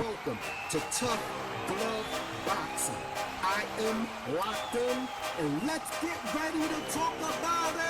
welcome to Tough Glove Boxing. I am locked in, and let's get ready to talk about it!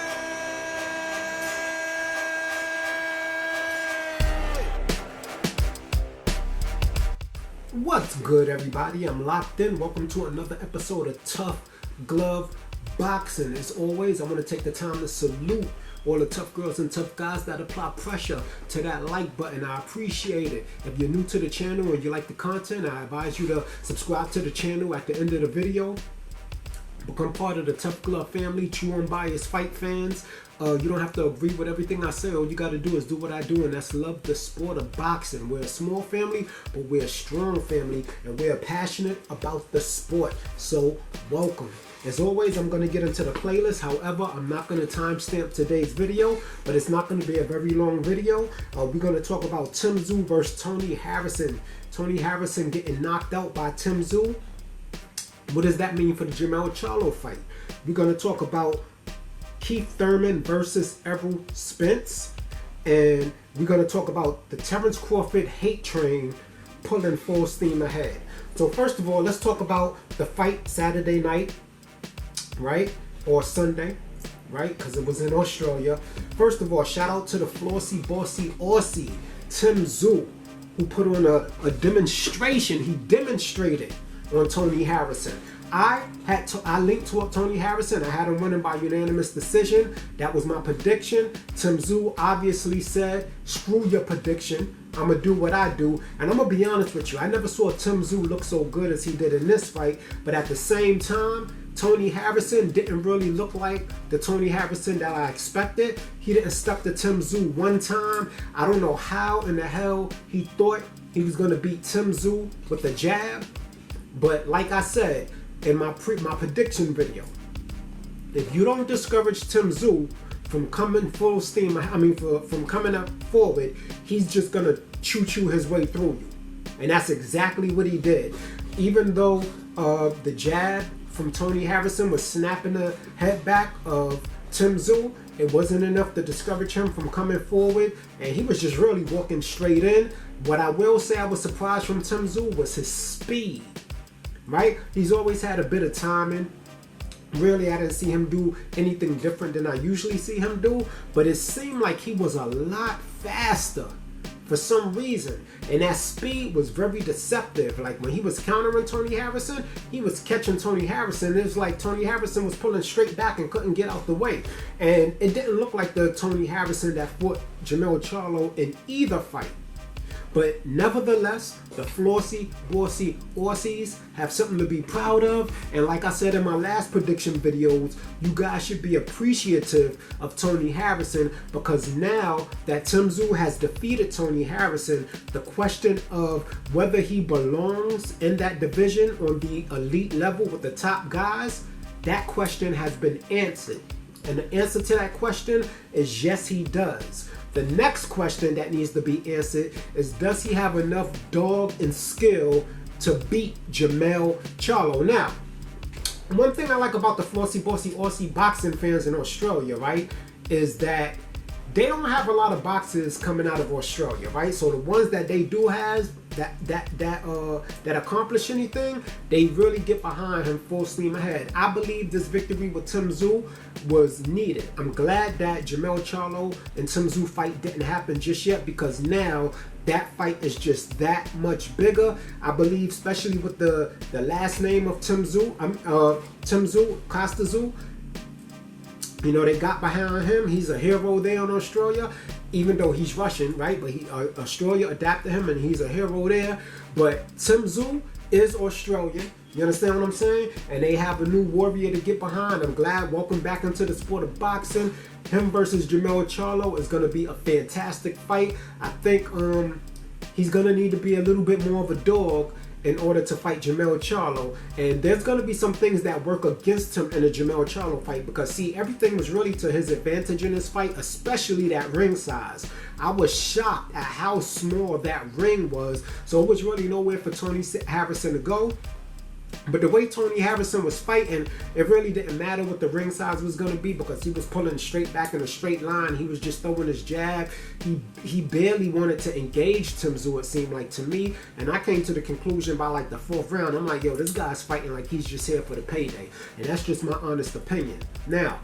What's good, everybody? I'm locked in. Welcome to another episode of Tough Glove Boxing. As always, I want to take the time to salute all the tough girls and tough guys that apply pressure to that like button. I appreciate it. If you're new to the channel and you like the content, I advise you to subscribe to the channel at the end of the video. Become part of the Tough Glove family, true unbiased fight fans. You don't have to agree with everything I say. All you got to do is do what I do, and that's love the sport of boxing. We're a small family, but we're a strong family, and we're passionate about the sport. So, welcome. As always, I'm going to get into the playlist. However, I'm not going to timestamp today's video, but it's not going to be a very long video. We're going to talk about Tszyu versus Toni Harrison. Toni Harrison getting knocked out by Tszyu. What does that mean for the Jermell Charlo fight? We're going to talk about Keith Thurman versus Errol Spence. And we're going to talk about the Terence Crawford hate train pulling full steam ahead. So first of all, let's talk about the fight Saturday night. Right? Or Sunday, right? Because it was in Australia. First of all, shout out to the flossy, bossy Aussie, Tszyu, who put on a demonstration. He demonstrated on Toni Harrison. I linked to Toni Harrison. I had him winning by unanimous decision. That was my prediction. Tszyu obviously said, screw your prediction. I'm going to do what I do. And I'm going to be honest with you. I never saw Tszyu look so good as he did in this fight. But at the same time, Toni Harrison didn't really look like the Toni Harrison that I expected. He didn't step to Tszyu one time. I don't know how in the hell he thought he was going to beat Tszyu with a jab. But like I said in my prediction video, if you don't discourage Tszyu from coming full steam, from coming up forward, he's just going to choo-choo his way through you. And that's exactly what he did. Even though the jab from Toni Harrison was snapping the head back of Tszyu, it wasn't enough to discourage him from coming forward, and he was just really walking straight in. What I will say I was surprised from Tszyu was his speed, right? He's always had a bit of timing. Really, I didn't see him do anything different than I usually see him do, but it seemed like he was a lot faster for some reason, and that speed was very deceptive. Like when he was countering Toni Harrison, he was catching Toni Harrison. It was like Toni Harrison was pulling straight back and couldn't get out the way, and it didn't look like the Toni Harrison that fought Jermell Charlo in either fight. But nevertheless, the flossy, bossy Aussies have something to be proud of. And like I said in my last prediction videos, you guys should be appreciative of Toni Harrison, because now that Tszyu has defeated Toni Harrison, the question of whether he belongs in that division on the elite level with the top guys, that question has been answered. And the answer to that question is yes, he does. The next question that needs to be answered is, does he have enough dog and skill to beat Jermell Charlo? Now, one thing I like about the flossy, bossy Aussie boxing fans in Australia, right, is that they don't have a lot of boxers coming out of Australia, right? So the ones that they do have that accomplish anything, they really get behind him full steam ahead. I believe this victory with Tszyu was needed. I'm glad that Jermell Charlo and Tszyu fight didn't happen just yet, because now that fight is just that much bigger. I believe, especially with the last name of Tszyu, Tszyu, you know, they got behind him. He's a hero there in Australia, even though he's Russian, right? But Australia adapted him, and he's a hero there. But Tszyu is Australian. You understand what I'm saying? And they have a new warrior to get behind. I'm glad. Welcome back into the sport of boxing. Him versus Jermell Charlo is going to be a fantastic fight. I think he's going to need to be a little bit more of a dog in order to fight Jermell Charlo. And there's going to be some things that work against him in a Jermell Charlo fight, because see, everything was really to his advantage in this fight, especially that ring size. I was shocked at how small that ring was, so it was really nowhere for Toni Harrison to go. But the way Toni Harrison was fighting, it really didn't matter what the ring size was going to be because he was pulling straight back in a straight line. He was just throwing his jab. He barely wanted to engage Tszyu, it seemed like to me. And I came to the conclusion by like the 4th round, I'm like, yo, this guy's fighting like he's just here for the payday. And that's just my honest opinion. Now,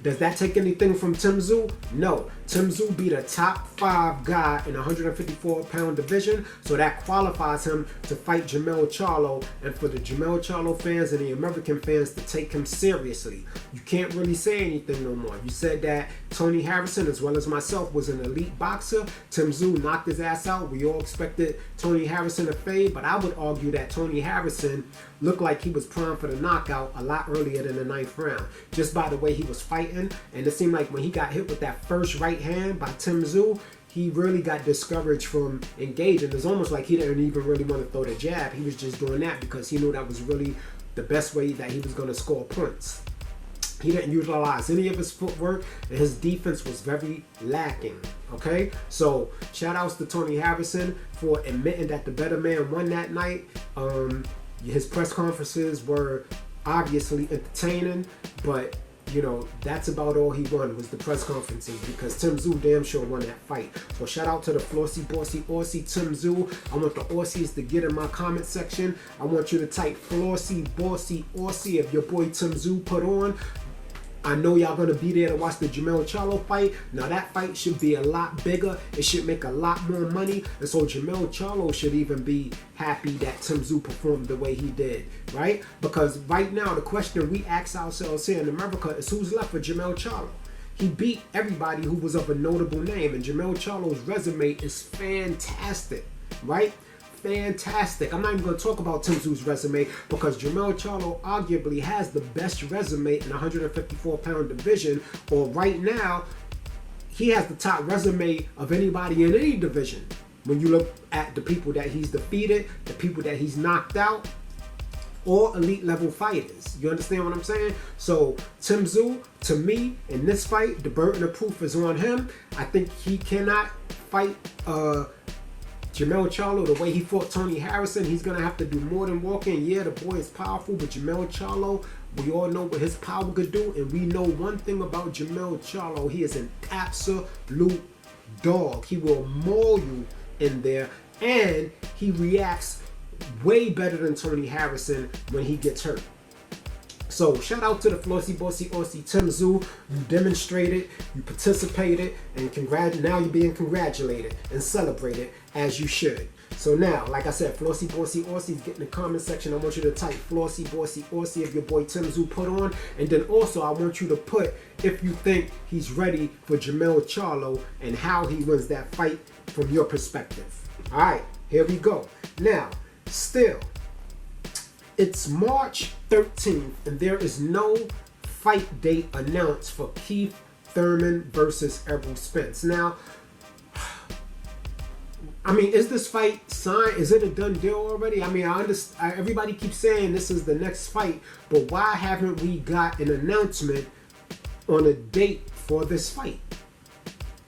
does that take anything from Tszyu? No. Tszyu beat a top 5 guy in the 154-pound division, so that qualifies him to fight Jermell Charlo, and for the Jermell Charlo fans and the American fans to take him seriously. You can't really say anything no more. You said that Toni Harrison, as well as myself, was an elite boxer. Tszyu knocked his ass out. We all expected Toni Harrison to fade, but I would argue that Toni Harrison looked like he was primed for the knockout a lot earlier than the 9th round, just by the way he was fighting. And it seemed like when he got hit with that first right hand by Tszyu, he really got discouraged from engaging. It's almost like he didn't even really want to throw the jab. He was just doing that because he knew that was really the best way that he was going to score points. He didn't utilize any of his footwork, and his defense was very lacking. Okay, so shout outs to Toni Harrison for admitting that the better man won that night. His press conferences were obviously entertaining, but you know, that's about all he won was the press conferences, because Tszyu damn sure won that fight. So shout out to the Flossy Bossy Aussie Tszyu. I want the Aussies to get in my comment section. I want you to type Flossy Bossy Aussie if your boy Tszyu put on. I know y'all gonna be there to watch the Jermell Charlo fight. Now that fight should be a lot bigger. It should make a lot more money. And so Jermell Charlo should even be happy that Tszyu performed the way he did, right? Because right now the question we ask ourselves here in America is who's left for Jermell Charlo? He beat everybody who was of a notable name, and Jermell Charlo's resume is fantastic, right? Fantastic. I'm not even going to talk about Tszyu's resume because Jermell Charlo arguably has the best resume in the 154-pound division, or right now, he has the top resume of anybody in any division. When you look at the people that he's defeated, the people that he's knocked out, or elite level fighters. You understand what I'm saying? So Tszyu, to me, in this fight, the burden of proof is on him. I think he cannot fight Jermell Charlo the way he fought Toni Harrison. He's going to have to do more than walking. Yeah, the boy is powerful, but Jermell Charlo, we all know what his power could do, and we know one thing about Jermell Charlo. He is an absolute dog. He will maul you in there, and he reacts way better than Toni Harrison when he gets hurt. So shout out to the Flossy Bossy Aussie Tszyu. You demonstrated, you participated, and now you're being congratulated and celebrated as you should. So now, like I said, Flossy Bossy Aussie, get in the comment section. I want you to type Flossy Bossy Aussie if your boy Tszyu put on. And then also I want you to put if you think he's ready for Jermell Charlo and how he wins that fight from your perspective. All right, here we go. Now, still, it's March 13th, and there is no fight date announced for Keith Thurman versus Errol Spence. Now, I mean, is this fight signed? Is it a done deal already? I mean, I understand. Everybody keeps saying this is the next fight, but why haven't we got an announcement on a date for this fight?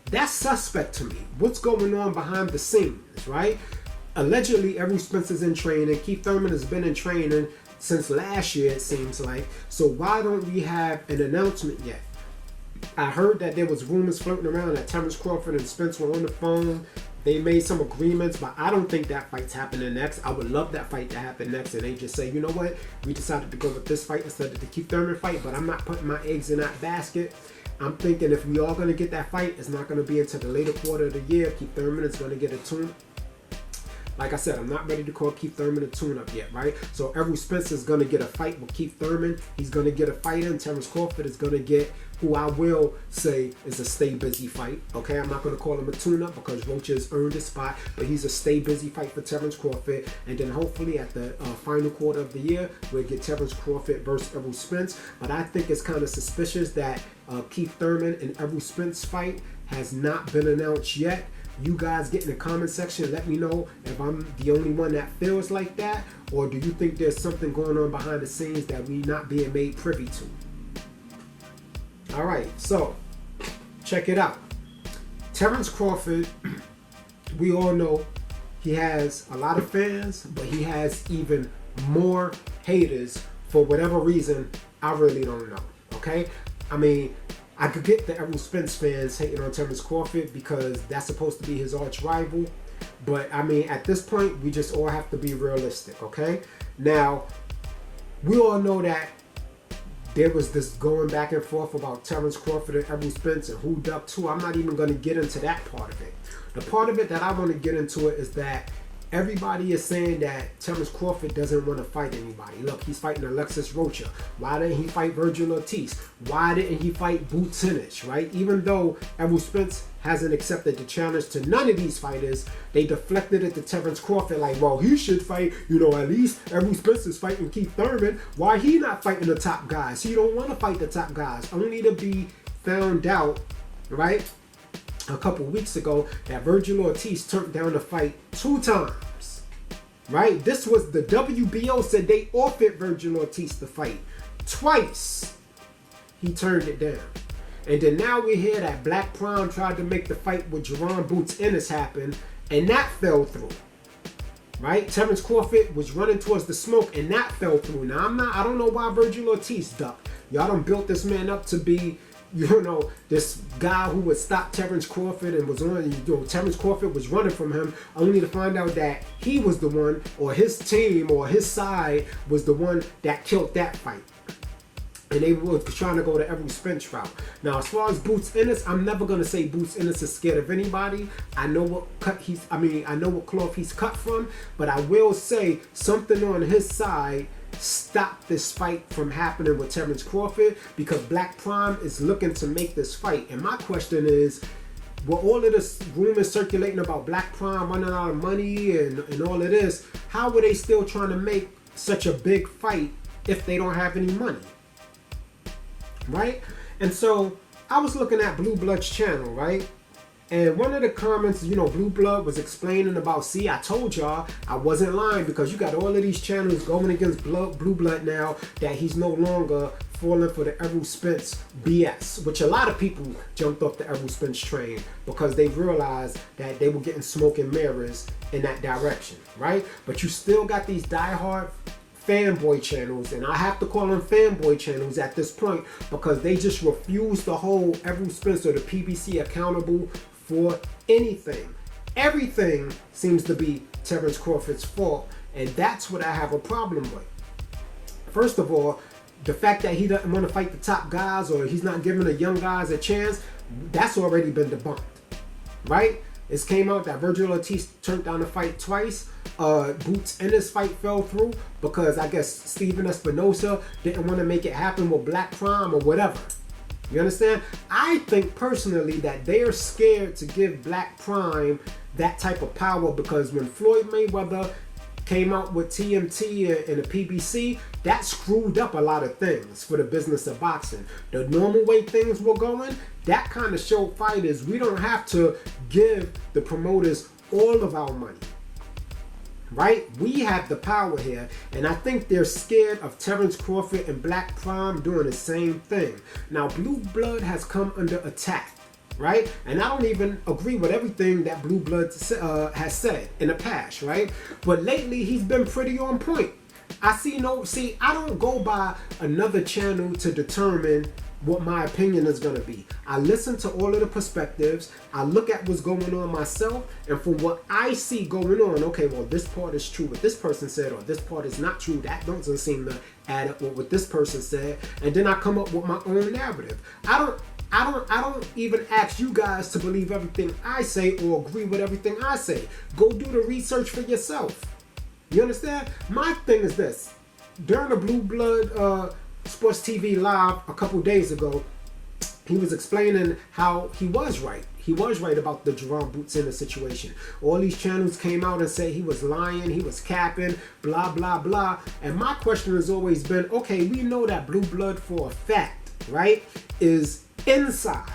That's suspect to me. What's going on behind the scenes, right? Allegedly, Errol Spence is in training. Keith Thurman has been in training since last year, it seems like. So why don't we have an announcement yet? I heard that there was rumors floating around that Terence Crawford and Spence were on the phone. They made some agreements, but I don't think that fight's happening next. I would love that fight to happen next, and they just say, you know what? We decided to go with this fight instead of the Keith Thurman fight, but I'm not putting my eggs in that basket. I'm thinking if we are going to get that fight, it's not going to be until the later quarter of the year. Keith Thurman is going to get a tune. Like I said, I'm not ready to call Keith Thurman a tune-up yet, right? So Errol Spence is going to get a fight with Keith Thurman. He's going to get a fight in. Terence Crawford is going to get who I will say is a stay-busy fight, okay? I'm not going to call him a tune-up because Roach has earned his spot, but he's a stay-busy fight for Terence Crawford. And then hopefully at the final quarter of the year, we'll get Terence Crawford versus Errol Spence. But I think it's kind of suspicious that Keith Thurman and Errol Spence fight has not been announced yet. You guys get in the comment section and let me know if I'm the only one that feels like that, or do you think there's something going on behind the scenes that we're not being made privy to? All right, so check it out. Terence Crawford, we all know he has a lot of fans, but he has even more haters for whatever reason. I really don't know. Okay, I mean, I could get the Errol Spence fans hating on Terence Crawford because that's supposed to be his arch rival. But I mean, at this point, we just all have to be realistic, okay? Now, we all know that there was this going back and forth about Terence Crawford and Errol Spence and who ducked who. I'm not even going to get into that part of it. The part of it that I want to get into it is that everybody is saying that Terence Crawford doesn't want to fight anybody. Look, he's fighting Alexis Rocha. Why didn't he fight Virgil Ortiz? Why didn't he fight Boots Ennis, right? Even though Errol Spence hasn't accepted the challenge to none of these fighters, they deflected it to Terence Crawford like, well, he should fight, you know, at least Errol Spence is fighting Keith Thurman. Why he not fighting the top guys? He don't want to fight the top guys. Only to be found out, right, a couple weeks ago that Virgil Ortiz turned down the fight 2 times, right? This was the WBO said they offered Virgil Ortiz the fight twice. He turned it down. And then now we hear that Blk Prime tried to make the fight with Jerome Boots Ennis happen, and that fell through, right? Terence Crawford was running towards the smoke, and that fell through. Now I don't know why Virgil Ortiz ducked. Y'all done built this man up to be, you know, this guy who would stop Terence Crawford and was on, you know, Terence Crawford was running from him, only to find out that he was the one, or his team or his side was the one that killed that fight. And they were trying to go the Errol Spence route. Now, as far as Boots Ennis, I'm never gonna say Boots Ennis is scared of anybody. I know what I know what cloth he's cut from, but I will say something on his side stopped this fight from happening with Terence Crawford, because Blk Prime is looking to make this fight. And my question is, with all of this rumors circulating about Blk Prime running out of money and all of this, how were they still trying to make such a big fight if they don't have any money? Right? And so I was looking at Blue Blood's channel, right? And one of the comments, you know, Blue Blood was explaining about, see, I told y'all I wasn't lying, because you got all of these channels going against Blue Blood now that he's no longer falling for the Errol Spence BS, which a lot of people jumped off the Errol Spence train because they realized that they were getting smoke and mirrors in that direction, right? But you still got these diehard fanboy channels, and I have to call them fanboy channels at this point, because they just refuse to hold Errol Spence or the PBC accountable for anything. Everything seems to be Terence Crawford's fault, and that's what I have a problem with. First of all, the fact that he doesn't want to fight the top guys, or he's not giving the young guys a chance, that's already been debunked, right? It came out that Virgil Ortiz turned down the fight twice. Boots Ennis fight fell through because I guess Steven Espinosa didn't want to make it happen with Blk Prime or whatever. You understand? I think personally that they are scared to give Blk Prime that type of power, because when Floyd Mayweather came out with TMT and the PBC, that screwed up a lot of things for the business of boxing. The normal way things were going, that kind of showed fighters we don't have to give the promoters all of our money, right? We have the power here, and I think they're scared of Terence Crawford and Blk Prime doing the same thing. Now, Blue Blood has come under attack, right? And I don't even agree with everything that Blue Blood has said in the past, right? But lately, he's been pretty on point. I don't go by another channel to determine what my opinion is going to be. I listen to all of the perspectives. I look at what's going on myself, and from what I see going on, okay, well, this part is true what this person said, or this part is not true. That doesn't seem to add up with what this person said. And then I come up with my own narrative. I don't even ask you guys to believe everything I say or agree with everything I say. Go do the research for yourself. You understand? My thing is this. During the Blue Blood Sports TV live a couple days ago, he was explaining how he was right. He was right about the Jerome Boots Ennis situation. All these channels came out and said he was lying, he was capping, blah, blah, blah. And my question has always been, okay, we know that Blue Blood for a fact, right, is inside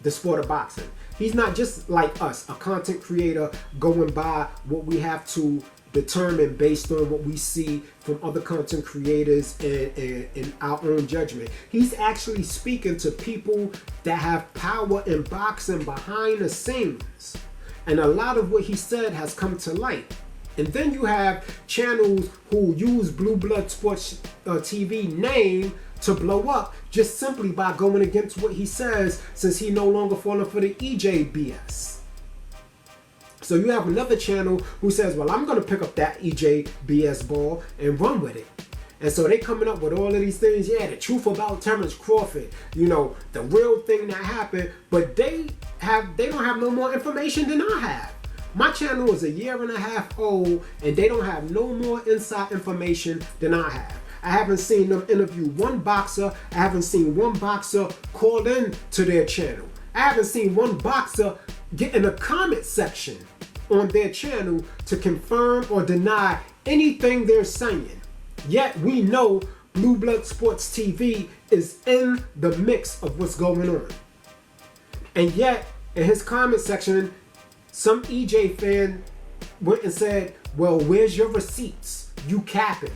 the sport of boxing. He's not just like us, a content creator going by what we have to determine based on what we see from other content creators and our own judgment. He's actually speaking to people that have power in boxing behind the scenes. And a lot of what he said has come to light. And then you have channels who use Blue Blood Sports TV name to blow up just simply by going against what he says, since he no longer falling for the EJ BS. So you have another channel who says, well, I'm going to pick up that EJ BS ball and run with it. And so they coming up with all of these things. Yeah, the truth about Terence Crawford, you know, the real thing that happened. But they don't have no more information than I have. My channel is 1.5 years old, and they don't have no more inside information than I have. I haven't seen them interview one boxer. I haven't seen one boxer call in to their channel. I haven't seen one boxer get in the comment section on their channel to confirm or deny anything they're saying. Yet we know Blue Blood Sports TV is in the mix of what's going on. And yet, in his comment section, some EJ fan went and said, well, where's your receipts? You capping.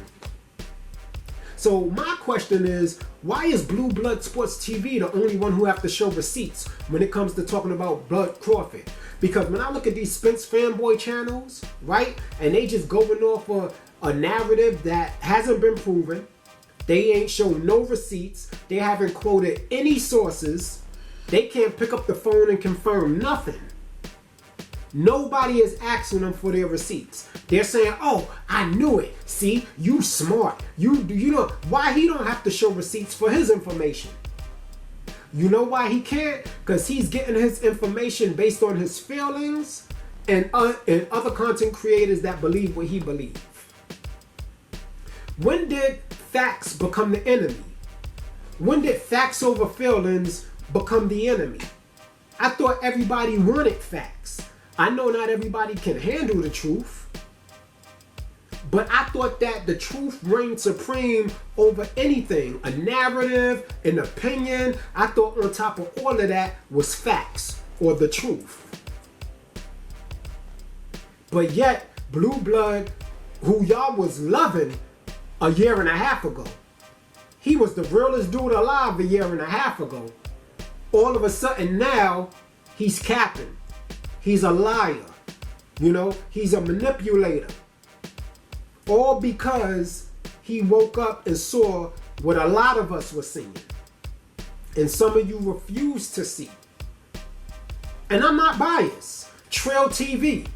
So my question is, why is Blue Blood Sports TV the only one who have to show receipts when it comes to talking about Blood Crawford? Because when I look at these Spence fanboy channels, right, and they just going off a narrative that hasn't been proven, they ain't shown no receipts, they haven't quoted any sources, they can't pick up the phone and confirm nothing. Nobody is asking them for their receipts. They're saying, oh, I knew it. See, you smart. You know why he don't have to show receipts for his information? You know why he can't? Because he's getting his information based on his feelings and other content creators that believe what he believes. When did facts become the enemy? When did facts over feelings become the enemy? I thought everybody wanted facts. I know not everybody can handle the truth, but I thought that the truth reigned supreme over anything. A narrative, an opinion. I thought on top of all of that was facts or the truth. But yet, Blue Blood, who y'all was loving 1.5 years ago, he was the realest dude alive 1.5 years ago. All of a sudden now, he's capping. He's a liar. You know, he's a manipulator. All because he woke up and saw what a lot of us were seeing. And some of you refuse to see. And I'm not biased. Trail TV,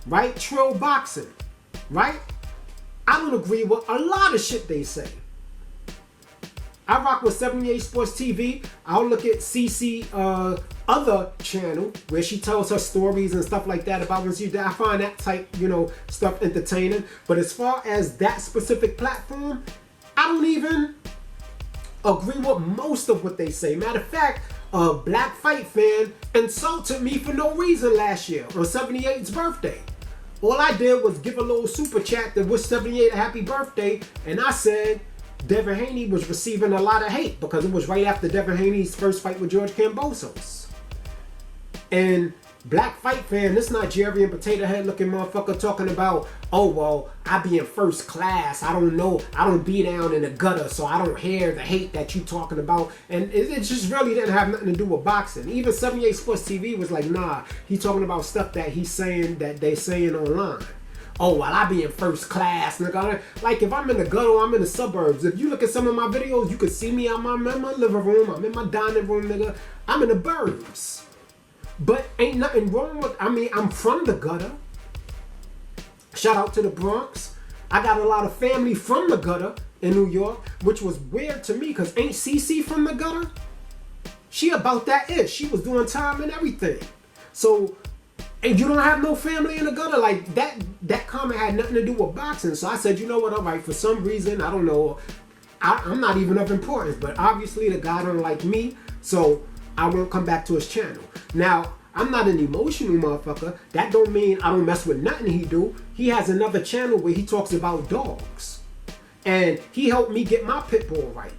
right? Trail boxing, right? I don't agree with a lot of shit they say. I rock with 78 Sports TV. I'll look at CC other channel where she tells her stories and stuff like that about when she died. I find that type, you know, stuff entertaining. But as far as that specific platform, I don't even agree with most of what they say. Matter of fact, a Black Fight fan insulted me for no reason last year on 78's birthday. All I did was give a little super chat that wish 78 a happy birthday, and I said Devin Haney was receiving a lot of hate because it was right after Devin Haney's first fight with George Kambosos. And Black Fight fan, this Nigerian potato head looking motherfucker talking about, oh, well, I be in first class. I don't know. I don't be down in the gutter, so I don't hear the hate that you talking about. And it just really didn't have nothing to do with boxing. Even 78 Sports TV was like, nah, he talking about stuff that he's saying that they saying online. Oh, well, I be in first class, nigga. Like, if I'm in the gutter, I'm in the suburbs. If you look at some of my videos, you can see me. I'm in my living room. I'm in my dining room, nigga. I'm in the burbs. But ain't nothing wrong with, I'm from the gutter. Shout out to the Bronx. I got a lot of family from the gutter in New York, which was weird to me because ain't CC from the gutter? She about that ish. She was doing time and everything. So, and you don't have no family in the gutter? Like, that comment had nothing to do with boxing. So I said, you know what, all right, for some reason, I don't know, I'm not even of importance, but obviously the guy don't like me, so I won't come back to his channel. Now, I'm not an emotional motherfucker. That don't mean I don't mess with nothing he do. He has another channel where he talks about dogs. And he helped me get my pit bull right.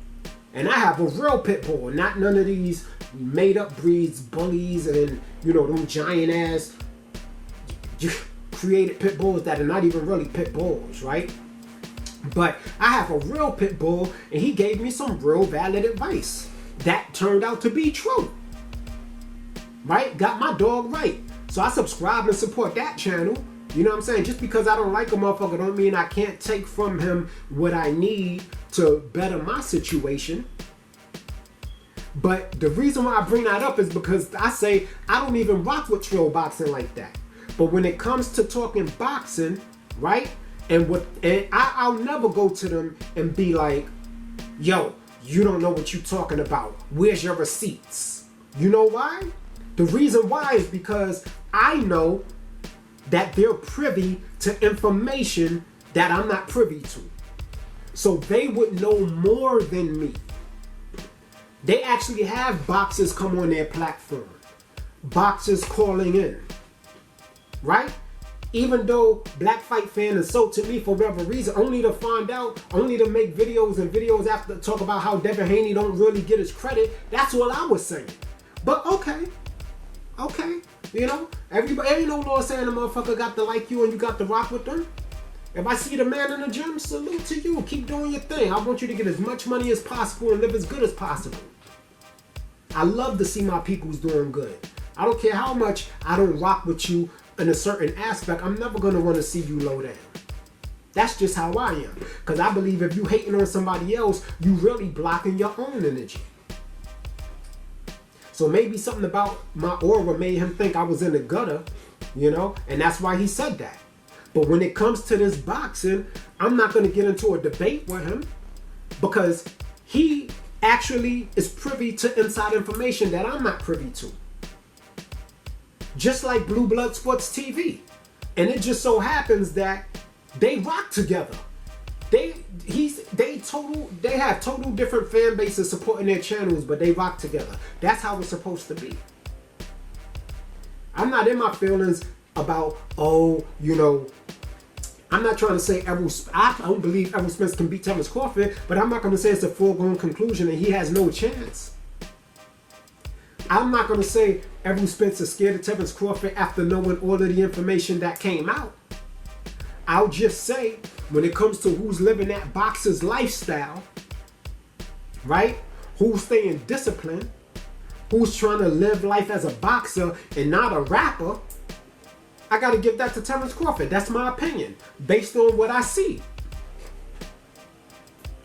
And I have a real pit bull, not none of these made up breeds, bullies, and, you know, them giant ass created pit bulls that are not even really pit bulls, right? But I have a real pit bull, and he gave me some real valid advice that turned out to be true, right? Got my dog right. So I subscribe and support that channel, You know what I'm saying? Just because I don't like a motherfucker don't mean I can't take from him what I need to better my situation. But the reason why I bring that up is because I say I don't even rock with trail boxing like that. But when it comes to talking boxing, right? And I'll never go to them and be like, yo, you don't know what you're talking about. Where's your receipts? You know why? The reason why is because I know that they're privy to information that I'm not privy to. So they would know more than me. They actually have boxers come on their platform. Boxers calling in. Right? Even though Black Fight Fan insulted me for whatever reason, only to find out, only to make videos and videos after talk about how Devin Haney don't really get his credit. That's what I was saying. But okay. You know, everybody, ain't no law saying the motherfucker got to like you and you got to rock with them. If I see the man in the gym, salute to you. Keep doing your thing. I want you to get as much money as possible and live as good as possible. I love to see my peoples doing good. I don't care how much I don't rock with you in a certain aspect. I'm never going to want to see you low down. That's just how I am. Because I believe if you hating on somebody else, you really blocking your own energy. So maybe something about my aura made him think I was in the gutter, you know, and that's why he said that. But when it comes to this boxing, I'm not going to get into a debate with him because he actually is privy to inside information that I'm not privy to. Just like Blue Blood Sports TV. And it just so happens that they rock together. They have total different fan bases supporting their channels, but they rock together. That's how it's supposed to be. I'm not in my feelings about, oh, you know, I'm not trying to say I don't believe Errol Spence can beat Terence Crawford, but I'm not going to say it's a foregone conclusion and he has no chance. I'm not going to say Errol Spence is scared of Terence Crawford after knowing all of the information that came out. I'll just say, when it comes to who's living that boxer's lifestyle, right? Who's staying disciplined, who's trying to live life as a boxer and not a rapper, I got to give that to Terence Crawford. That's my opinion, based on what I see.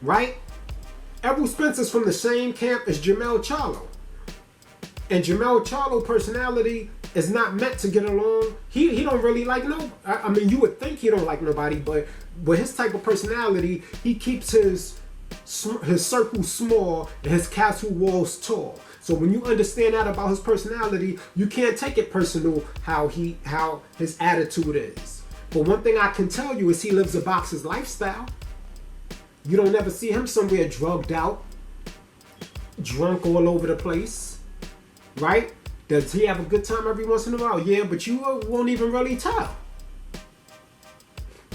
Right? Errol Spence is from the same camp as Jermell Charlo. And Jermell Charlo personality is not meant to get along. He don't really like no. I mean, you would think he don't like nobody, but with his type of personality, he keeps his circle small and his castle walls tall. So when you understand that about his personality, you can't take it personal how his attitude is. But one thing I can tell you is he lives a boxer's lifestyle. You don't ever see him somewhere drugged out, drunk all over the place, right? Does he have a good time every once in a while? Yeah, but you won't even really tell.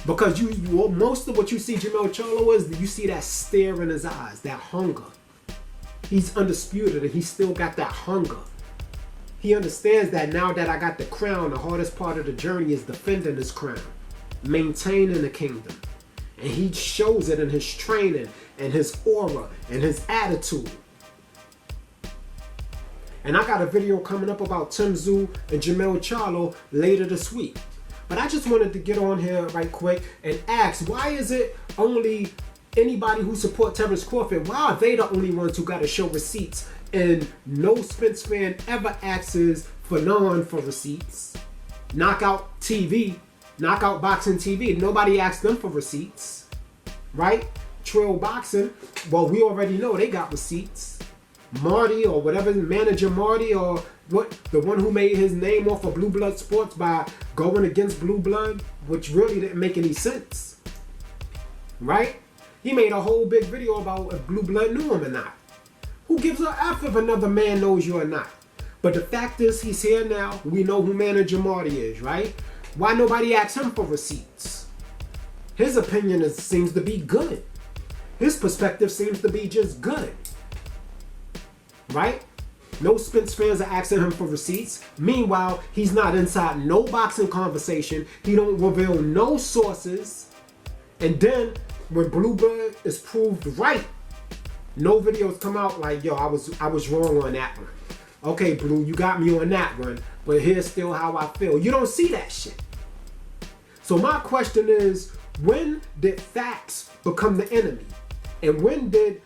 Because most of what you see Jermell Charlo is, you see that stare in his eyes, that hunger. He's undisputed and he's still got that hunger. He understands that now that I got the crown, the hardest part of the journey is defending this crown, maintaining the kingdom. And he shows it in his training and his aura and his attitude. And I got a video coming up about Tszyu and Jermell Charlo later this week. But I just wanted to get on here right quick and ask, why is it only anybody who support Terence Crawford, why are they the only ones who got to show receipts and no Spence fan ever asks for receipts? Knockout TV, Knockout Boxing TV, nobody asks them for receipts, right? Trail Boxing, well, we already know they got receipts. Marty or whatever, manager Marty or what, the one who made his name off of Blue Blood Sports by going against Blue Blood, which really didn't make any sense, right? He made a whole big video about if Blue Blood knew him or not. Who gives a F if another man knows you or not? But the fact is, he's here now. We know who manager Marty is, right? Why nobody asks him for receipts? His opinion seems to be good. His perspective seems to be just good. Right? No Spence fans are asking him for receipts. Meanwhile, he's not inside no boxing conversation. He don't reveal no sources. And then, when Blue Blood is proved right, no videos come out like, yo, I was wrong on that one. Okay, Blue, you got me on that one, but here's still how I feel. You don't see that shit. So my question is, when did facts become the enemy? And when did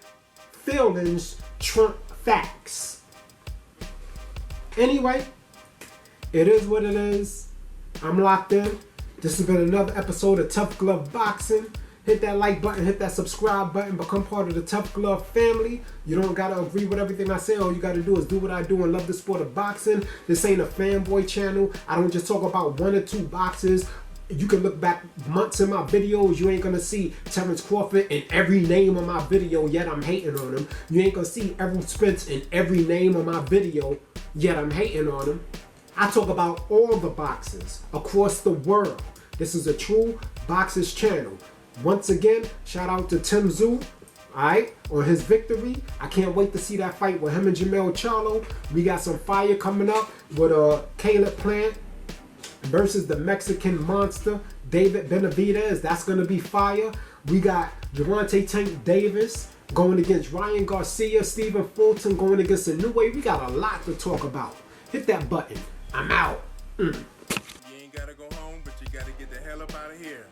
feelings trump facts? Anyway, it is what it is. I'm locked in. This has been another episode of Tough Glove Boxing. Hit that like button, hit that subscribe button, become part of the Tough Glove family. You don't gotta agree with everything I say. All you gotta do is do what I do and love the sport of boxing. This ain't a fanboy channel. I don't just talk about one or two boxes. You can look back months in my videos. You ain't gonna see Terence Crawford in every name of my video, yet I'm hating on him. You ain't gonna see Errol Spence in every name of my video, yet I'm hating on him. I talk about all the boxers across the world. This is a true boxers channel. Once again, shout out to Tszyu, alright, on his victory. I can't wait to see that fight with him and Jermell Charlo. We got some fire coming up with Caleb Plant versus the Mexican monster, David Benavidez. That's going to be fire. We got Gervonta Tank Davis going against Ryan Garcia, Stephen Fulton going against Inoue. We got a lot to talk about. Hit that button. I'm out. You ain't gotta go home, but you gotta get the hell up out of here.